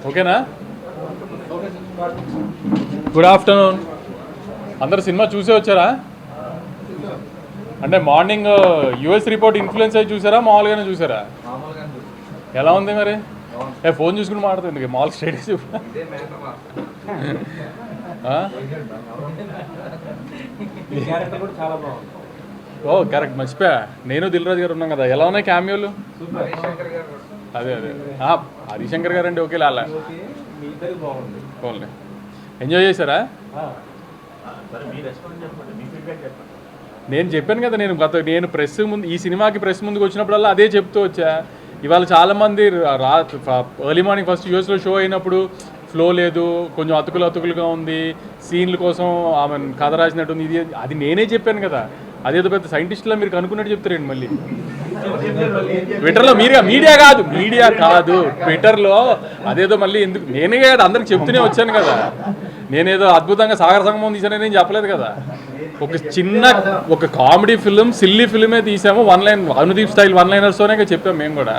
ఓకేనా? Good afternoon. అందరు cinema చూసే వచ్చారా? అంటే మార్నింగ్ యూఎస్ రిపోర్ట్ ఇన్ఫ్లుయెన్స్ అయ్యి చూసారా, మామూలుగానే చూసారా? ఎలా ఉంది మరి? ఫోన్ చూసుకుని మాట్లాడుతుంది మామూలు స్టేటస్ చూపు. ఓ కరెక్ట్, మర్చిపోయా. నేను దిల్ రాజు గారు ఉన్నాం కదా. ఎలా ఉన్నాయి క్యామియోలు? అదే హరిశంకర్ గారు అంటే ఓకే లాలా ఓన్లీ ఎంజాయ్ చేశారా? నేను చెప్పాను కదా, నేను ప్రెస్ ముందు, ఈ సినిమాకి ప్రెస్ ముందుకు వచ్చినప్పుడల్లా అదే చెప్తూ వచ్చా. ఇవాళ చాలామంది ఎర్లీ మార్నింగ్ ఫస్ట్ యూఎస్లో షో అయినప్పుడు ఫ్లో లేదు, కొంచెం అతుకులుగా ఉంది, సీన్ల కోసం ఆమె కథ రాసినట్టుంది, ఇది అది నేనే చెప్పాను కదా. అదేదో పెద్ద సైంటిస్టులా మీరు కనుక్కున్నట్టు చెప్తారండి మళ్ళీ ట్విట్టర్లో. మీడియా కాదు ట్విట్టర్లో అదేదో మళ్ళీ ఎందుకు, నేనే కదా అందరికి చెప్తూనే వచ్చాను కదా. నేనేదో అద్భుతంగా సాగర సంగమం తీసానని నేను చెప్పలేదు కదా. ఒక కామెడీ ఫిలిం, సిల్లీ ఫిలిమే తీసాము. One line Anudeep style one లైనర్స్తోనే చెప్పాము మేము కూడా.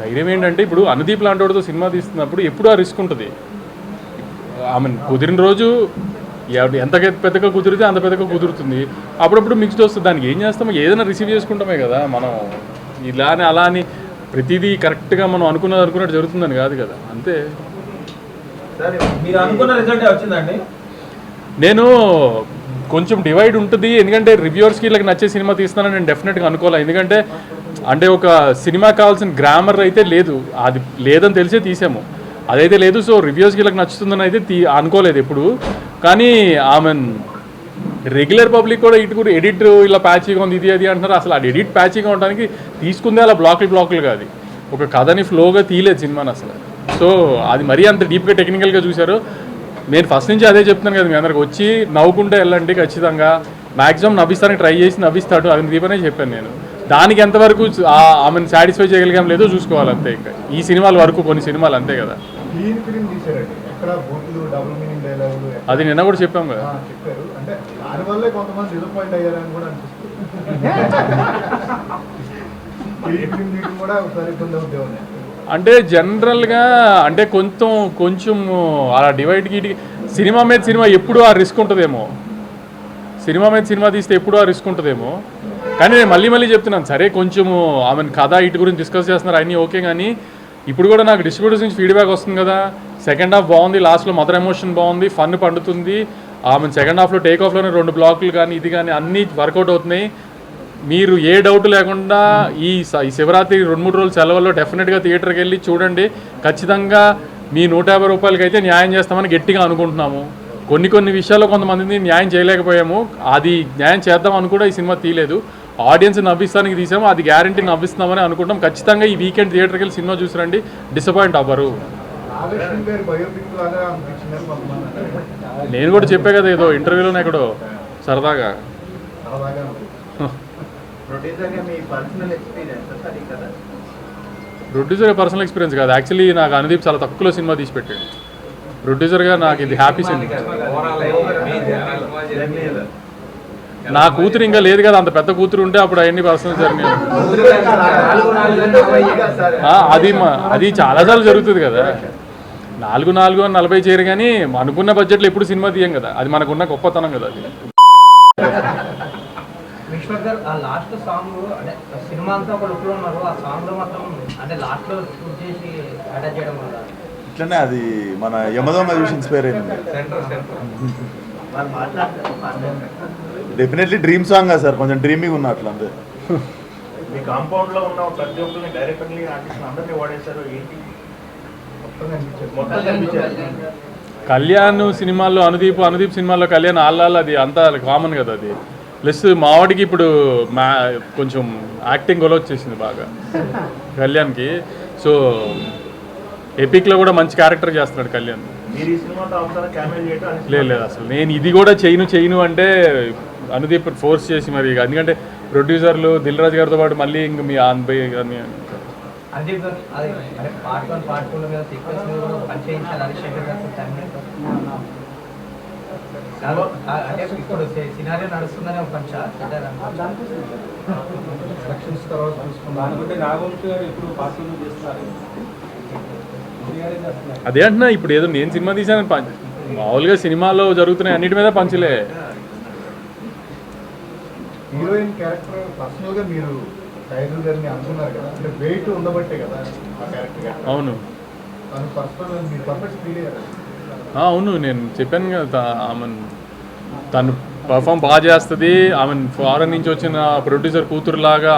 ధైర్యం ఏంటంటే, ఇప్పుడు అనుదీప్ లాంటి వాడితో సినిమా తీస్తున్నప్పుడు ఎప్పుడు ఆ రిస్క్ ఉంటుంది. కుదిరిన రోజు ఎంత పెద్దగా కుదిరితే అంత పెద్దగా కుదురుతుంది. అప్పుడప్పుడు మిక్స్డ్ వస్తుంది. దానికి ఏం చేస్తామో, ఏదైనా రిసీవ్ చేసుకుంటామే కదా మనం. ఇలానే అలా అని ప్రతిదీ కరెక్ట్గా మనం అనుకున్నట్టు జరుగుతుందని కాదు కదా, అంతే. నేను కొంచెం డివైడ్ ఉంటుంది, ఎందుకంటే రివ్యూవర్స్కి ఇలా నచ్చే సినిమా తీస్తున్నానని నేను డెఫినెట్గా అనుకోవాలి. ఎందుకంటే అంటే ఒక సినిమా కావాల్సిన గ్రామర్ అయితే లేదు, అది లేదని తెలిసే తీసాము, అదైతే లేదు. సో రివ్యూస్కి ఇలా నచ్చుతుందని అయితే అనుకోలేదు ఎప్పుడు. కానీ ఆమె రెగ్యులర్ పబ్లిక్ కూడా ఇటు ఎడిట్ ఇలా ప్యాచీగా ఉంది, ఇది అది అంటున్నారు. అసలు అది ఎడిట్ ప్యాచీగా ఉండడానికి తీసుకుందే అలా బ్లాకులు కాదు, ఒక కథని ఫ్లోగా తీయలేదు సినిమాని అసలు. సో అది మరీ అంత డీప్గా టెక్నికల్గా చూశారు. నేను ఫస్ట్ నుంచి అదే చెప్తున్నాను కదా, మీ అందరికి వచ్చి నవ్వుకుంటే వెళ్ళండి, ఖచ్చితంగా మ్యాక్సిమం నవ్విస్తానికి ట్రై చేసి నవ్విస్తాడు, అది దీపనే చెప్పాను నేను. దానికి ఎంతవరకు ఆమెను సాటిస్ఫై చేయగలిగాం లేదో చూసుకోవాలి అంతే. ఇంకా ఈ సినిమాల వరకు కొన్ని సినిమాలు అంతే కదా. అది నిన్న కూడా చెప్పాం కదా. అంటే జనరల్గా అంటే కొంచెం అలా డివైడ్కి సినిమా మీద సినిమా ఎప్పుడూ ఆ రిస్క్ ఉంటుందేమో, సినిమా మీద సినిమా తీస్తే ఎప్పుడూ ఆ రిస్క్ ఉంటుందేమో. కానీ నేను మళ్ళీ చెప్తున్నాను, సరే కొంచెము ఆమెను కథ ఇటు గురించి డిస్కస్ చేస్తున్నారు అన్నీ ఓకే. కానీ ఇప్పుడు కూడా నాకు డిస్ట్రిబ్యూటర్స్ నుంచి ఫీడ్బ్యాక్ వస్తుంది కదా, సెకండ్ హాఫ్ బాగుంది, లాస్ట్లో మదర్ ఎమోషన్ బాగుంది, ఫన్ పండుతుంది. ఆమె సెకండ్ హాఫ్లో టేక్ ఆఫ్లోనే 2 బ్లాకులు కానీ ఇది కానీ అన్నీ వర్కౌట్ అవుతున్నాయి. మీరు ఏ డౌట్ లేకుండా ఈ శివరాత్రి 2-3 రోజుల సెలవుల్లో డెఫినెట్గా థియేటర్కి వెళ్ళి చూడండి. ఖచ్చితంగా మీ 150 రూపాయలకి అయితే న్యాయం చేస్తామని గట్టిగా అనుకుంటున్నాము. కొన్ని విషయాల్లో కొంతమందిని న్యాయం చేయలేకపోయాము, అది న్యాయం చేద్దామని కూడా ఈ సినిమా తీయలేదు. ఆడియన్స్ నవ్విస్తానికి తీసాము, అది గ్యారంటీ నవ్విస్తున్నామని అనుకుంటాం. ఖచ్చితంగా ఈ వీకెండ్ థియేటర్కి వెళ్ళి సినిమా చూసిరండి, డిసప్పాయింట్ అవ్వరు. నేను కూడా చెప్పే కదా ఏదో ఇంటర్వ్యూలోనే ఎక్కడో సరదాగా. ప్రొడ్యూసర్గా పర్సనల్ ఎక్స్పీరియన్స్ కాదు, యాక్చువల్లీ నాకు అనుదీప్ చాలా తక్కువలో సినిమా తీసి పెట్టాడు. ప్రొడ్యూసర్గా నాకు ఇది హ్యాపీ సినిమా. నా కూతురు ఇంకా లేదు కదా, అంత పెద్ద కూతురు ఉంటే అప్పుడు అవన్నీ పర్సనల్ జర్నీ. అది చాలాసార్లు జరుగుతుంది కదా. 4 అని 40 చేయరు, కానీ అనుకున్న బడ్జెట్లో ఎప్పుడు సినిమా తీయం కదా, అది మనకున్న గొప్పతనం కదా. అది ఇట్లనే అది మన యమదొంగ చూసి ఇన్స్పైర్ అయింది. డెఫినెట్లీ డ్రీమ్ సాంగ్ కదా సార్, కొంచెం డ్రీమింగ్ ఉన్న అట్లా అంతే. మీ కాంపౌండ్ లో ఉన్న ప్రతి ఒక్కరిని డైరెక్టర్ని ఆర్టిస్ట్ అందరినీ వాడేశారు ఏంటి? కళ్యాణ్ సినిమాల్లో అనుదీప్ సినిమాల్లో కళ్యాణ్ ఆళ్ళ అది అంతా కామన్ కదా. అది ప్లస్ మావాడికి ఇప్పుడు కొంచెం యాక్టింగ్ గొడవ వచ్చేసింది బాగా కళ్యాణ్కి. సో ఎపిక్లో కూడా మంచి క్యారెక్టర్ చేస్తున్నాడు కళ్యాణ్. లేదు అసలు నేను ఇది కూడా చేయను అంటే అనుదీప్ ఫోర్స్ చేసి మరి, ఎందుకంటే ప్రొడ్యూసర్లు దిల్ రాజు గారితో పాటు మళ్ళీ ఇంక మీ ఆన్బై కానీ అంటే ఇప్పుడు సినారియో నడుస్తుందని ఒక ఇయర్స్ తర్వాత చూసుకున్నాను. అనుకుంటే నాగవంశి గారు ఇప్పుడు పార్టీలు చేస్తున్నారు. అదే అంటున్నా, ఇప్పుడు ఏదో నేను సినిమా తీశాను మామూలుగా సినిమాలో జరుగుతున్నాయి అన్నిటి మీద పంచలే. హీరోయిన్ క్యారెక్టర్ పర్సనల్ గా మీరు టైటిల్ గారిని అనుకున్నారు కదా, అంటే వెయిట్ ఉండబట్టే కదా ఆ క్యారెక్టర్. అవును తను పర్సనల్ మీరు పర్ఫెక్ట్ ఫీల్ అయ్యారు. అవును, నేను చెప్పాను కదా ఆమె తను పర్ఫామ్ బాగా చేస్తుంది, ఆమె ఫారెన్ నుంచి వచ్చిన ప్రొడ్యూసర్ కూతురులాగా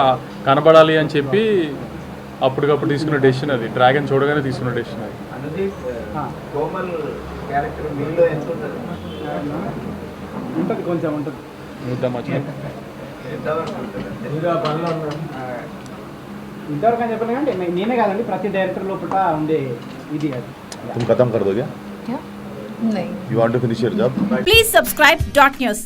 కనబడాలి అని చెప్పి అప్పటికప్పుడు తీసుకున్న డెసిషన్ అది. డ్రాగన్ చూడగానే తీసుకున్న డెసిషన్ అది. అనుదీప్ కోమల్ క్యారెక్టర్ మీలో ఎంత ఉంటుంది? ఉంటుంది, కొంచెం ఉంటుంది. ముద్ద మధ్య మీరు ఆ పనిలో ఉన్నారు. ఇంతవరకు అని చెప్పాను అంటే నేనే కాదండి, ప్రతి డైరెక్టర్ లోపల ఉండే ఇది అది. तुम खत्म कर दोगे? क्या? नहीं. You want to finish your job? Please subscribe Dot News.